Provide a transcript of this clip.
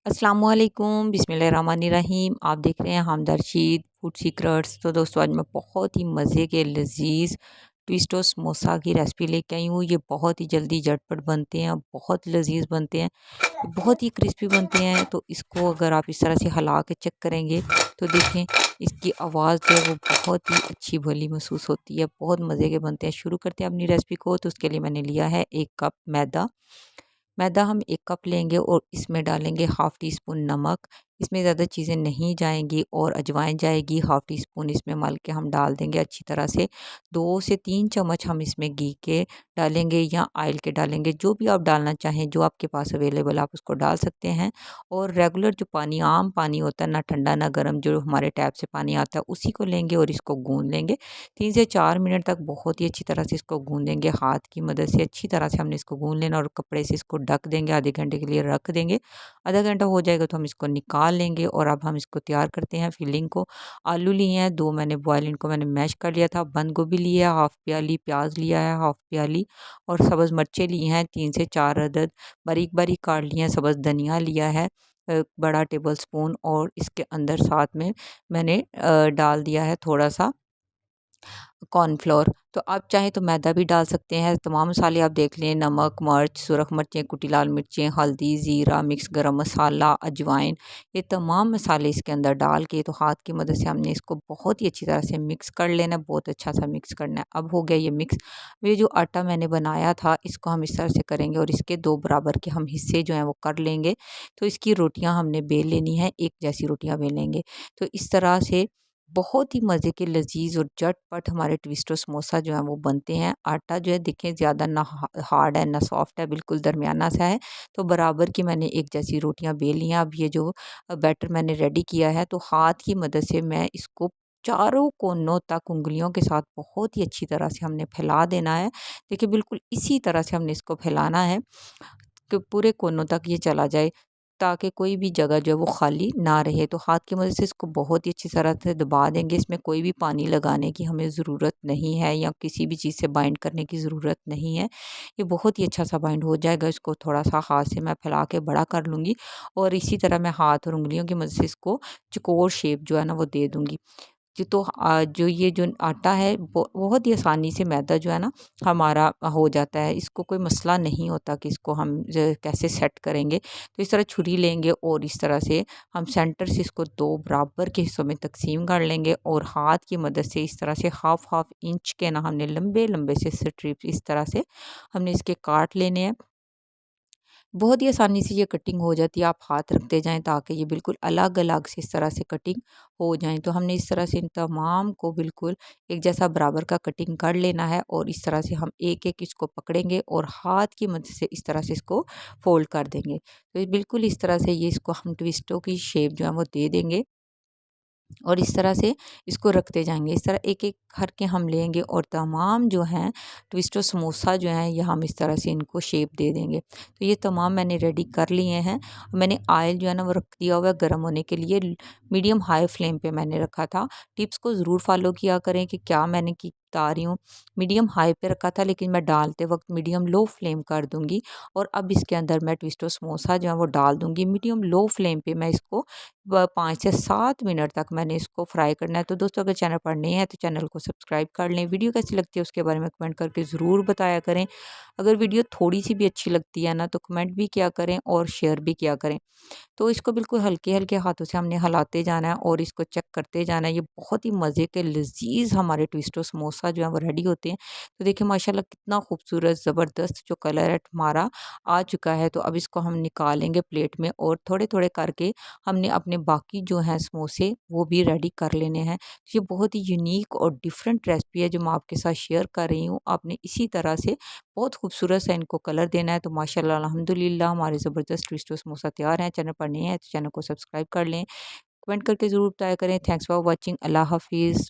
अस्सलामुअलैकुम बिस्मिल्लाहिर्रहमानिर्रहीम। आप देख रहे हैं हमदर्द फूड सीक्रेट्स। तो दोस्तों, आज मैं बहुत ही मज़े के लजीज ट्विस्टो समोसा की रेसिपी लेके आई हूँ। ये बहुत ही जल्दी झटपट बनते हैं और बहुत लजीज बनते हैं, बहुत ही क्रिस्पी बनते हैं। तो इसको अगर आप इस तरह से हिला के चेक करेंगे तो देखें इसकी आवाज़ जो है वो बहुत ही अच्छी भली महसूस होती है। बहुत मज़े के बनते हैं। शुरू करते हैं अपनी रेसिपी को। तो उसके लिए मैंने लिया है 1 कप मैदा। मैदा हम 1 कप लेंगे और इसमें डालेंगे हाफ़ टी स्पून नमक। इसमें ज़्यादा चीज़ें नहीं जाएँगी और अजवाइन जाएगी हाफ़ टी स्पून। इसमें मल के हम डाल देंगे अच्छी तरह से। 2 से 3 चम्मच हम इसमें घी के डालेंगे या ऑयल के डालेंगे, जो भी आप डालना चाहें, जो आपके पास अवेलेबल आप उसको डाल सकते हैं। और रेगुलर जो पानी, आम पानी होता है, ना ठंडा ना गर्म, जो हमारे टैप से पानी आता है, उसी को लेंगे और इसको गूँध लेंगे। 3 से 4 मिनट तक बहुत ही अच्छी तरह से इसको गूँधेंगे। हाथ की मदद से अच्छी तरह से हमने इसको गूँध लेना और कपड़े से इसको ढक देंगे, आधे घंटे के लिए रख देंगे। आधा घंटा हो जाएगा तो हम इसको निकाल लेंगे और अब हम इसको तैयार करते हैं फिलिंग को। आलू लिए हैं 2 मैंने बॉयल, इनको मैंने मैश कर लिया था। बंद गोभी लिया है हाफ़ प्याली, प्याज लिया है हाफ़ प्याली और सब्ज़ मिर्चें ली हैं 3 से 4 अदद। बारीक-बारीक काट लिए हैं। सब्ज़ धनिया लिया है बड़ा टेबल स्पून और इसके अंदर साथ में मैंने डाल दिया है थोड़ा-सा कॉर्नफ्लोर। तो आप चाहें तो मैदा भी डाल सकते हैं। तमाम मसाले आप देख लें, नमक, मिर्च, सुरख मिर्चें, कुटी लाल मिर्चें, हल्दी, ज़ीरा, मिक्स गरम मसाला, अजवाइन, ये तमाम मसाले इसके अंदर डाल के तो हाथ की मदद से हमने इसको बहुत ही अच्छी तरह से मिक्स कर लेना है। बहुत अच्छा सा मिक्स करना है। अब हो गया ये मिक्स। ये जो आटा मैंने बनाया था इसको हम इस तरह से करेंगे और इसके 2 बराबर के हम हिस्से जो हैं वो कर लेंगे। तो इसकी रोटियां हमने बेल लेनी है, एक जैसी रोटियां बेलेंगे। तो इस तरह से बहुत ही मज़े के लजीज और झटपट हमारे ट्विस्टो समोसा जो है वो बनते हैं। आटा जो है देखें ज़्यादा ना हार्ड है ना सॉफ्ट है, बिल्कुल दरमियाना सा है। तो बराबर की मैंने एक जैसी रोटियां बेल ली हैं। अब ये जो बैटर मैंने रेडी किया है, तो हाथ की मदद से मैं इसको चारों कोनों तक उंगलियों के साथ बहुत ही अच्छी तरह से हमने फैला देना है। देखिए बिल्कुल इसी तरह से हमने इसको फैलाना है कि पूरे कोनों तक ये चला जाए, ताकि कोई भी जगह जो है वो खाली ना रहे। तो हाथ की मदद से इसको बहुत ही अच्छी तरह से दबा देंगे। इसमें कोई भी पानी लगाने की हमें ज़रूरत नहीं है या किसी भी चीज़ से बाइंड करने की ज़रूरत नहीं है। ये बहुत ही अच्छा सा बाइंड हो जाएगा। इसको थोड़ा-सा हाथ से मैं फैला के बड़ा कर लूँगी और इसी तरह मैं हाथ और उँगलियों की मदद से इसको चौकोर शेप जो है ना वो दे दूँगी। जी, तो जो ये जो आटा है बहुत ही आसानी से मैदा जो है ना हमारा हो जाता है। इसको कोई मसला नहीं होता कि इसको हम कैसे सेट करेंगे। तो इस तरह छुरी लेंगे और इस तरह से हम सेंटर से इसको 2 बराबर के हिस्सों में तकसीम कर लेंगे और हाथ की मदद से इस तरह से हाफ़ हाफ़ इंच के ना हमने लंबे-लंबे से स्ट्रिप्स इस तरह से हमने इसके काट लेने हैं। बहुत ही आसानी से ये कटिंग हो जाती है। आप हाथ रखते जाएँ ताकि ये बिल्कुल अलग-अलग से इस तरह से कटिंग हो जाएँ। तो हमने इस तरह से इन तमाम को बिल्कुल एक जैसा बराबर का कटिंग कर लेना है और इस तरह से हम एक-एक इसको पकड़ेंगे और हाथ की मदद से इस तरह से इसको फ़ोल्ड कर देंगे। तो ये बिल्कुल इस तरह से ये इसको हम ट्विस्टों की शेप जो है वो दे देंगे और इस तरह से इसको रखते जाएँगे। इस तरह एक-एक करके हम लेंगे और तमाम जो हैं ट्विस्टो समोसा जो हैं ये हम इस तरह से इनको शेप दे देंगे। तो ये तमाम मैंने रेडी कर लिए हैं। मैंने ऑयल जो है ना वो रख दिया हुआ है गर्म होने के लिए। मीडियम हाई फ्लेम पे मैंने रखा था। टिप्स को ज़रूर फ़ॉलो किया करें कि क्या मैंने की बता रही हूँ। मीडियम हाई पे रखा था लेकिन मैं डालते वक़्त मीडियम लो फ्लेम कर दूँगी और अब इसके अंदर मैं ट्विस्टो समोसा जो है वो डाल दूँगी। मीडियम लो फ्लेम पे मैं इसको 5 से 7 मिनट तक मैंने इसको फ्राई करना है। तो दोस्तों, अगर चैनल पर नए हैं तो चैनल को सब्सक्राइब कर लें। वीडियो कैसी लगती है उसके बारे में कमेंट करके ज़रूर बताया करें। अगर वीडियो थोड़ी-सी भी अच्छी लगती है ना तो कमेंट भी किया करें और शेयर भी किया करें। तो इसको बिल्कुल हल्के-हल्के हाथों से हमने हिलाते जाना है और इसको चेक करते जाना है। ये बहुत ही मज़े के लज़ीज़ हमारे ट्विस्टो समोसा जो है वो रेडी होते हैं। तो देखिए माशाल्लाह कितना खूबसूरत ज़बरदस्त जो कलर है हमारा आ चुका है। तो अब इसको हम निकालेंगे प्लेट में और थोड़े-थोड़े करके हमने अपने बाकी जो हैं समोसे वो भी रेडी कर लेने हैं। ये बहुत ही यूनिक और डिफरेंट रेसिपी है जो मैं आपके साथ शेयर कर रही हूँ। आपने इसी तरह से बहुत खूबसूरत सा इनको कलर देना है। तो माशाल्लाह अल्हम्दुलिल्लाह हमारे ज़बरदस्त ट्विस्टो समोसा तैयार हैं। चैनल पर नए हैं तो चैनल को सब्सक्राइब कर लें। कमेंट करके ज़रूर बताया करें। Thanks for watching. अल्लाह हाफ़िज़।